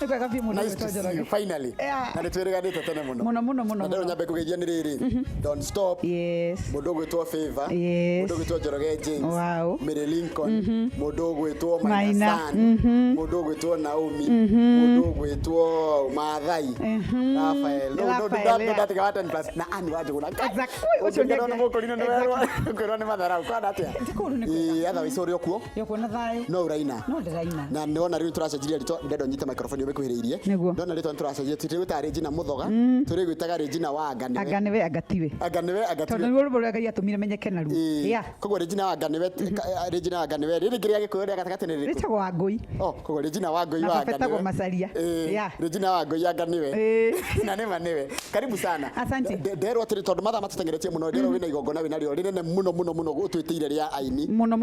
Niko kapi muno tojoroge. Finally. Na nitwereganite tene muno. Muno. Ndero nyambe kugeithia ni riri. Don't stop. Yes. Mundu gwitwo Favor. Yes. Mundu gwitwo Njoroge James. Wow. Mary Lincoln. Mundu gwitwo Maina. Mundu gwitwo Naomi. Mundu gwitwo Maathai. Rafael. No ndatiga wa 10+ na ani waje kuna. Exactly. Ucio ndio ndo mukorino ndo werwa. Kwirwo ni mathara kwa ndatia. Atha wicori okuo. Yoko na thai. No uraina. No ndiraina. Na niona riu turacenjiria rito ndendo nyite microphone ubikuhiriirie. Ndona rito turacenjiria tutiruta Regina Muthoga. Turi gwitaga Regina Wangui. Anga niwe agatiwe. Tondu ni rwo rwa Ngai atumire menyeke na ru. Kogo Regina Wangui Regina Wangui riri ngiria gikuyo ria gatakati ni riku. Ritagwo Wangui. Kogo Regina Wangui Wangui. Petagwo Macaria. Regina Wangui Wangui. Na nema niwe. Karibu sana. Asante. Ndero tiri tondu matha matutengeretie muno ndero wina igongona wina rio rinene muno gutwitire ria aini. Muno.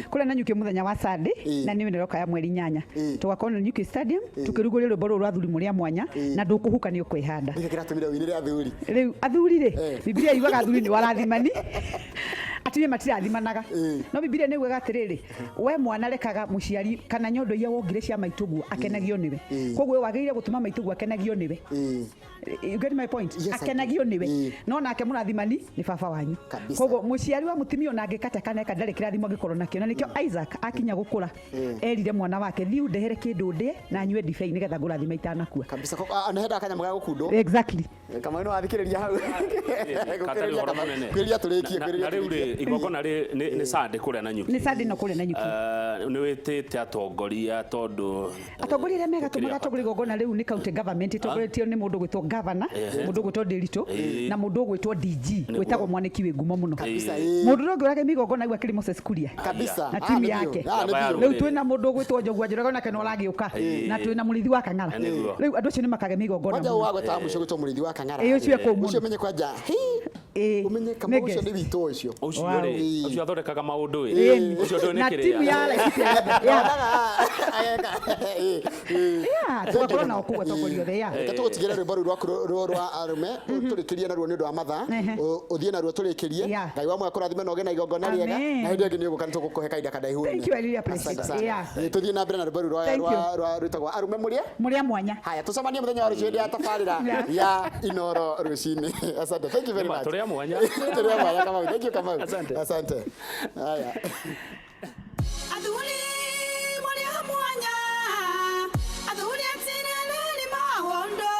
Kule Nanyuki muthenya wa Sunday na niwe nderoka ya mweri 8. Tugakorwo Nanyuki Stadium tukirugurira rwimbo rwa athuri muria mwanya na ndukuhuka ni ukwihanda. Ndikira tumire winire athuri. Riu athuri ri Biblia yugaga athuri ni warathimani. Atumia matirathimanaga. No Biblia ni ugaga atiriri we mwana rekaga muciari kana nyondo iria wongire cia maitugu akenagio niwe. Koguo wagirire gutuma maitugu akenagio niwe. You get my point? Yes, akenagio niwe. No nake murathimani ni baba wanyu. Koguo muciari wa mutimio na angikata kana eka ndari kirathimo gikorwo nakio na nikio Isaac akinya gukura erire mwana wake thiu ndehere kindu ndie na nyue ndibei nigetha ngurathima itanakua kabisa anahenda akanyama ga gukundo exactly kama ino athikiriria hau kwiria turikie na riu ri igongona ri ni Sunday kule Nanyuki ni Sunday no kule Nanyuki ni witite atongoria tondu atongoria ria mega tumaga atongoria igongona riu ni county government itongoretio ni mundu gwitwo governor mundu gwitwo Ndiritu na mundu gwitwo DG gwitagwo Mwaniki wi ngumo muno mundu rongi urage migongona igu akiri Moses Kuria kabisa na timu yake riu twina mundu gwitwo Njogua Njoroge nake no ragiuka na twina Murithi wa Kang'ara riu andu acio ni makage migongona moja wagwe ta mucio gwitwo Murithi wa Kang'ara ucio ko mucio menye kwanja umenye kama ucio ni wito ucio ucio athorekaga maundu ucio ndo ni kire na timu ya tugakorwo na okuwa tongoria othe ya tugutigire rwimbo rwa arume turikirie na ruo ni undu wa matha uthie na ruo turikirie Ngai wa mwe kurathime na ogena igongona riega na hindi ngi ni uguka nitugukuhe kaida kadaihu thank you I really appreciate tuthie na mbere na rwimbo rwa rwitagwo arume muria mwanya haya tucemanie muthenya wa rucio ya tafarira ya Inooro Ruciini asante thank you very much turia mwanya kama thank you kama asante haya adhuli muria mwanya adhuli atirana ni mawondo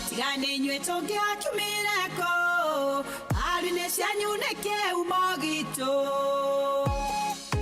tigane nywe tonge akumireko arine cianyuneke umogito